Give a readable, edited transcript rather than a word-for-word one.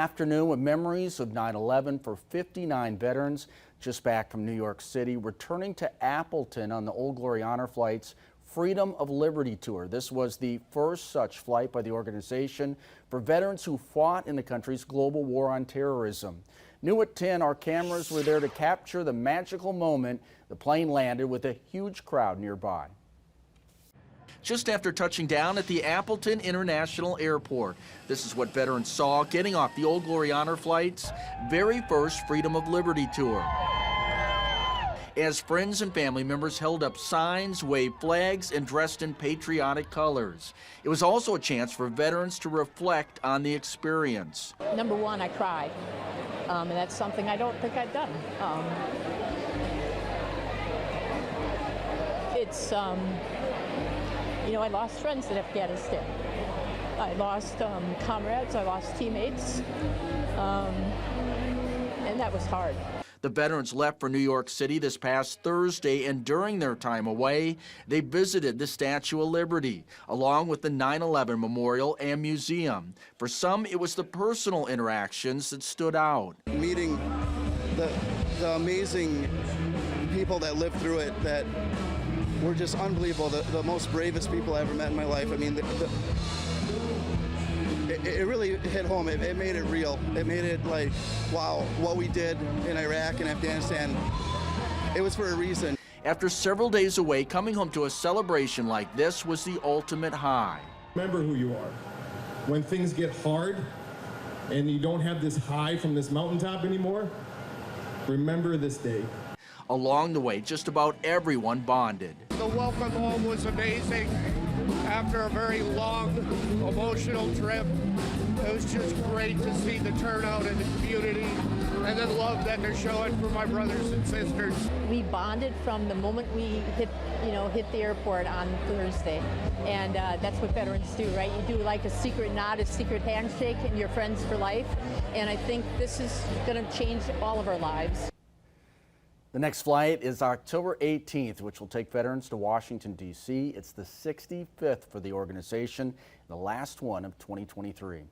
afternoon with memories of 9/11 for 59 veterans just back from New York City, returning to Appleton on the Old Glory Honor Flight's Freedom of Liberty Tour. This was the first such flight by the organization for veterans who fought in the country's global war on terrorism. New at 10, our cameras were there to capture the magical moment the plane landed with a huge crowd nearby. Just after touching down at the Appleton International Airport, this is what veterans saw getting off the Old Glory Honor Flight's very first Freedom of Liberty Tour. As friends and family members held up signs, waved flags, and dressed in patriotic colors. It was also a chance for veterans to reflect on the experience. Number one, I cried, and that's something I don't think I've done. You know, I lost friends in Afghanistan. I lost comrades, I lost teammates, and that was hard. The veterans left for New York City this past Thursday, and during their time away, they visited the Statue of Liberty, along with the 9/11 Memorial and Museum. For some, it was the personal interactions that stood out. Meeting the amazing people that lived through it, that were just unbelievable, the most bravest people I ever met in my life. I mean, it really hit home. It made it real. It made it like, wow, what we did in Iraq and Afghanistan, it was for a reason. After several days away, coming home to a celebration like this was the ultimate high. Remember who you are. When things get hard and you don't have this high from this mountaintop anymore, remember this day. Along the way, just about everyone bonded. The welcome home was amazing. After a very long, emotional trip, it was just great to see the turnout in the community and the love that they're showing for my brothers and sisters. We bonded from the moment we hit the airport on Thursday, and that's what veterans do, right? You do like a secret nod, a secret handshake, and you're friends for life. And I think this is going to change all of our lives. The next flight is October 18th, which will take veterans to Washington, D.C. It's the 65th for the organization, the last one of 2023.